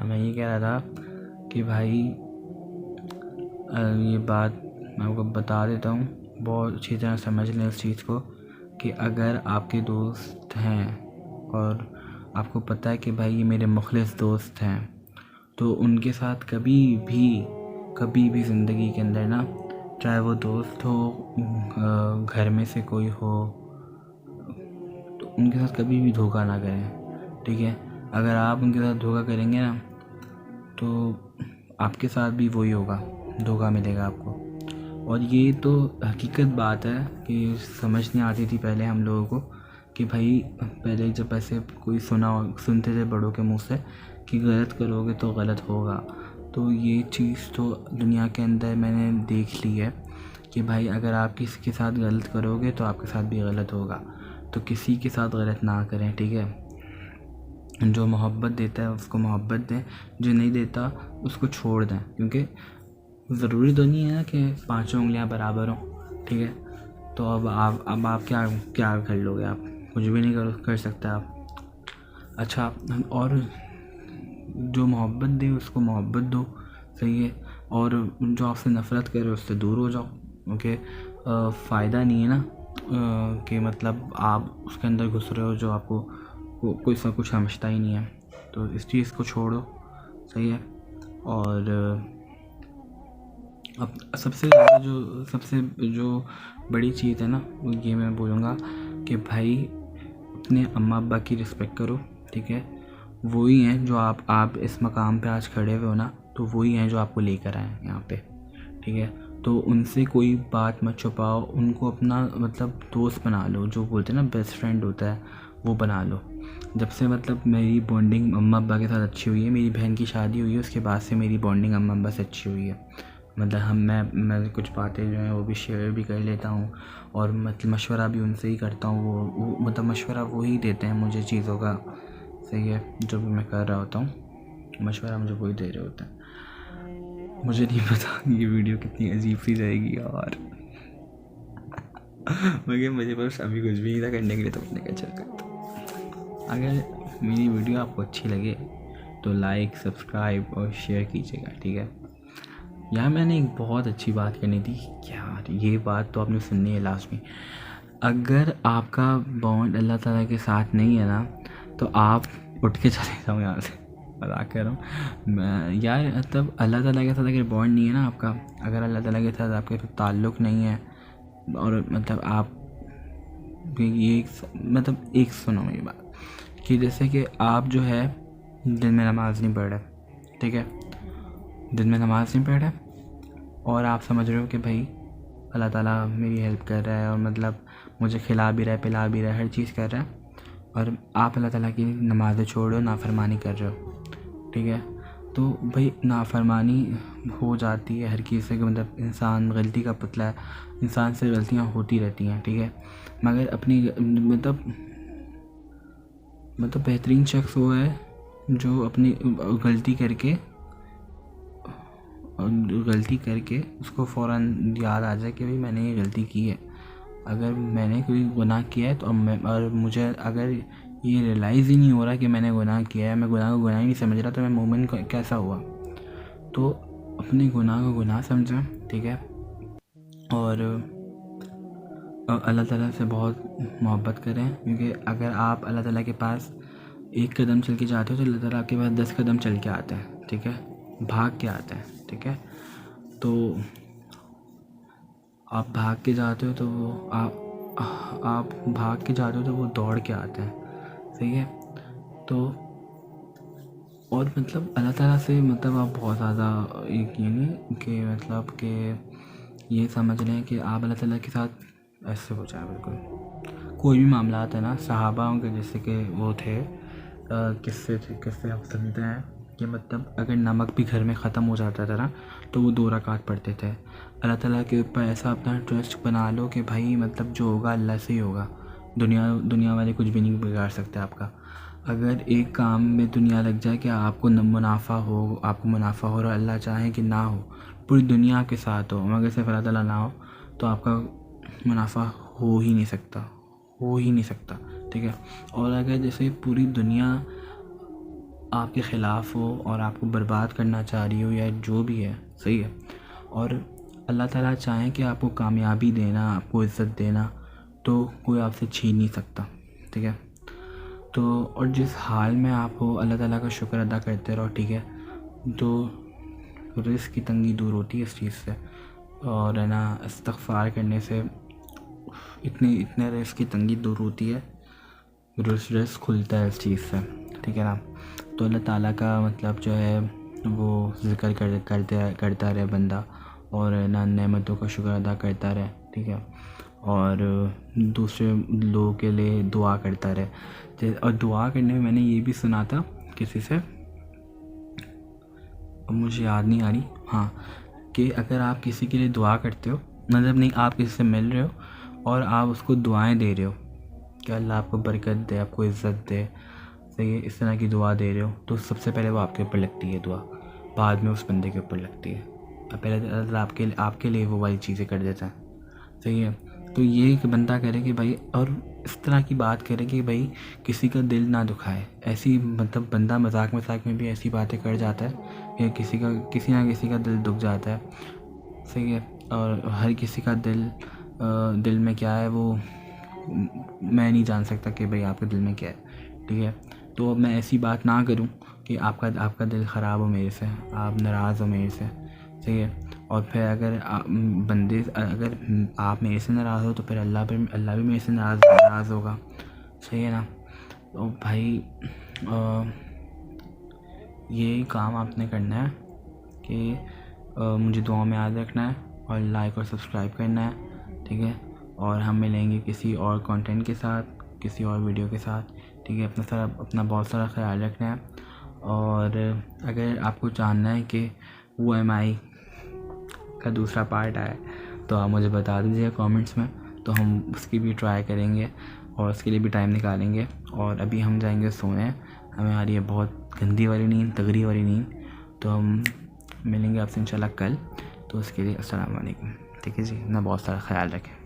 मैं ये कह रहा था कि भाई ये बात मैं आपको बता देता हूँ, बहुत अच्छी तरह समझ लें इस चीज़ को कि अगर आपके दोस्त हैं और आपको पता है कि भाई ये मेरे मुखलिस दोस्त हैं, तो उनके साथ कभी भी ज़िंदगी के अंदर ना, चाहे वो दोस्त हो, घर में से कोई हो, तो उनके साथ कभी भी धोखा ना करें, ठीक है। अगर आप उनके साथ धोखा करेंगे ना, तो आपके साथ भी वही होगा, धोखा मिलेगा आपको। और ये तो हकीकत बात है कि समझ नहीं आती थी पहले हम लोगों को कि भाई पहले जब ऐसे कोई सुनते थे बड़ों के मुंह से कि गलत करोगे तो गलत होगा, तो ये चीज़ तो दुनिया के अंदर मैंने देख ली है कि भाई अगर आप किसी के साथ गलत करोगे तो आपके साथ भी गलत होगा। तो किसी के साथ गलत ना करें, ठीक है। जो मोहब्बत देता है उसको मोहब्बत दें, जो नहीं देता उसको छोड़ दें, क्योंकि ज़रूरी तो नहीं है कि पाँचों उंगलियां बराबर हों, ठीक है। तो अब आप क्या कर लोगे, आप कुछ भी नहीं कर सकते आप। अच्छा, और जो मोहब्बत दे उसको मोहब्बत दो, सही है। और जो आपसे नफ़रत करे उससे दूर हो जाओ, क्योंकि फ़ायदा नहीं है ना कि मतलब आप उसके अंदर घुस रहे हो जो आपको कोई कुछ समझता ही नहीं है। तो इस चीज़ को छोड़ो, सही है। और अब सबसे ज़्यादा सबसे जो बड़ी चीज़ है ना, वो ये मैं बोलूँगा कि भाई अपने अम्मा अब्बा की रिस्पेक्ट करो, ठीक है। वही हैं जो आप इस मकाम पे आज खड़े हुए हो ना, तो वही हैं जो आपको लेकर आए यहाँ पे, ठीक है। तो उनसे कोई बात मत छुपाओ, उनको अपना मतलब दोस्त बना लो, जो बोलते हैं ना बेस्ट फ्रेंड होता है, वो बना लो। जब से मतलब मेरी बॉन्डिंग अम्मा अब्बा के साथ अच्छी हुई है, मेरी बहन की शादी हुई है, उसके बाद से मेरी बॉन्डिंग अम्मा अब्बा से अच्छी हुई है। मतलब मैं कुछ बातें जो हैं वो भी शेयर भी कर लेता हूँ, और मतलब मशवरा भी उनसे ही करता हूँ। वो मतलब मशवरा वो ही देते हैं मुझे चीज़ों का, सही है। जो भी मैं कर रहा होता हूँ मशवरा मुझे वही दे रहे होते हैं। मुझे नहीं पता ये वीडियो कितनी अजीब सी जाएगी यार मगर मुझे बस अभी कुछ भी नहीं था करने के लिए, तो मैंने कहा चल करता। अगर मेरी वीडियो आपको अच्छी लगे तो लाइक, सब्सक्राइब और शेयर कीजिएगा, ठीक है। यार मैंने एक बहुत अच्छी बात करनी थी यार, ये बात तो आपने सुननी है लास्ट में। अगर आपका बॉन्ड अल्लाह ताला के साथ नहीं है ना, तो आप उठ के चले जाओ यहाँ से, मजाक कर रहा हूँ मैं यार। मतलब अल्लाह ताला के साथ अगर बॉन्ड नहीं है ना आपका, अगर अल्लाह ताला के साथ आपके ताल्लुक़ नहीं है, और मतलब आप ये मतलब एक सुनो मेरी बात कि जैसे कि आप जो है दिन में नमाज़ नहीं पढ़ रहे, ठीक है, दिन में नमाज़ नहीं पढ़ रहे, और आप समझ रहे हो कि भाई अल्लाह ताला मेरी हेल्प कर रहा है, और मतलब मुझे खिला भी रहा है, पिला भी रहा है, हर चीज़ कर रहा है, और आप अल्लाह ताला की नमाज़ें छोड़ रहे हो, नाफरमानी कर रहे हो, ठीक है। तो भाई नाफरमानी हो जाती है हर किसी से, मतलब इंसान गलती का पुतला है, इंसान से गलतियाँ होती रहती हैं, ठीक है। मगर अपनी मतलब बेहतरीन शख्स वो है जो अपनी गलती करके उसको फ़ौरन याद आ जाए कि भाई मैंने ये गलती की है। अगर मैंने कोई गुनाह किया है तो और मुझे अगर ये रियलाइज़ ही नहीं हो रहा कि मैंने गुनाह किया है, मैं गुनाह को गुनाह ही नहीं समझ रहा, तो मैं मोमिन कैसा हुआ। तो अपने गुनाह को गुनाह समझें, ठीक है। और अल्लाह ताला से बहुत मोहब्बत करें, क्योंकि अगर आप अल्लाह ताला के पास एक कदम चल के जाते हो तो अल्लाह ताला आपके पास 10 कदम चल के आता है, ठीक है, भाग के आता है, ठीक है। तो आप भाग के जाते हो तो वो आप भाग के जाते हो तो वो दौड़ के आते हैं, सही है। तो और मतलब अल्लाह ताला से मतलब आप बहुत ज़्यादा एक ये नहीं कि मतलब कि ये समझ लें कि आप अल्लाह ताला के साथ ऐसे हो जाए बिल्कुल। कोई भी मामला है ना, सहाबा के जैसे कि वो थे, किससे हम सुनते हैं कि मतलब अगर नमक भी घर में ख़त्म हो जाता था ना, तो वो 2 रकात पढ़ते थे। अल्लाह ताला के ऊपर ऐसा अपना ट्रस्ट बना लो कि भाई मतलब जो होगा अल्लाह से ही होगा, दुनिया वाले कुछ भी नहीं बिगाड़ सकते आपका। अगर एक काम में दुनिया लग जाए कि आपको मुनाफा हो और अल्लाह चाहे कि ना हो, पूरी दुनिया आपके साथ हो, मगर सिर्फ अल्लाह ताला ना हो, तो आपका मुनाफा हो ही नहीं सकता, ठीक है। और अगर जैसे पूरी दुनिया आपके ख़िलाफ़ हो और आपको बर्बाद करना चाह रही हो या जो भी है, सही है। और अल्लाह ताला चाहें कि आपको कामयाबी देना, आपको इज़्ज़त देना, तो कोई आपसे छीन नहीं सकता, ठीक है। तो और जिस हाल में आप हो अल्लाह ताला का शुक्र अदा करते रहो, ठीक है। तो रिज़्क़ की तंगी दूर होती है इस चीज़ से, और है ना इस्तिग़फ़ार करने से इतने रिज़्क़ की तंगी दूर होती है, रिज़्क़ खुलता है इस चीज़ से, ठीक है ना। तो अल्लाह ताला का मतलब जो है वो ज़िक्र करता रहे बंदा, और ना नेमतों का शुक्र अदा करता रहे, ठीक है। और दूसरे लोगों के लिए दुआ करता रहे। और दुआ करने में मैंने ये भी सुना था किसी से, मुझे याद नहीं आ रही, हाँ, कि अगर आप किसी के लिए दुआ करते हो, मतलब नहीं, आप किसी से मिल रहे हो और आप उसको दुआएं दे रहे हो कि अल्लाह आपको बरकत दे, आपको इज़्ज़त दे, सही है, इस तरह की दुआ दे रहे हो, तो सबसे पहले वो आपके ऊपर लगती है दुआ, बाद में उस बंदे के ऊपर लगती है। अब पहले अल्लाह आपके लिए वो वाली चीज़ें कर देता है, सही है। तो ये एक बंदा करे कि भाई, और इस तरह की बात करे कि भाई किसी का दिल ना दुखाए, ऐसी मतलब बंदा मजाक में भी ऐसी बातें कर जाता है कि किसी ना किसी का दिल दुख जाता है, सही है। और हर किसी का दिल में क्या है वो मैं नहीं जान सकता कि भाई आपके दिल में क्या है, ठीक है। तो मैं ऐसी बात ना करूं कि आपका दिल ख़राब हो मेरे से, आप नाराज़ हो मेरे से, सही है। और फिर अगर अगर आप मेरे से नाराज़ हो तो फिर अल्लाह भी मेरे से नाराज़ होगा, सही है ना। तो भाई ये काम आपने करना है कि मुझे दुआ में याद रखना है और लाइक और सब्सक्राइब करना है, ठीक है। और हम मिलेंगे किसी और कंटेंट के साथ, किसी और वीडियो के साथ, ठीक है। अपना बहुत सारा ख्याल रखना है। और अगर आपको जानना है कि OMI का दूसरा पार्ट आए तो आप मुझे बता दीजिए कमेंट्स में, तो हम उसकी भी ट्राई करेंगे और उसके लिए भी टाइम निकालेंगे। और अभी हम जाएंगे सोने, हमें आ रही है बहुत गंदी वाली नींद, तगड़ी वाली नींद। तो हम मिलेंगे आपसे इंशाल्लाह कल, तो उसके लिए अस्सलाम वालेकुम, ठीक है जी। अपना बहुत सारा ख्याल रखें।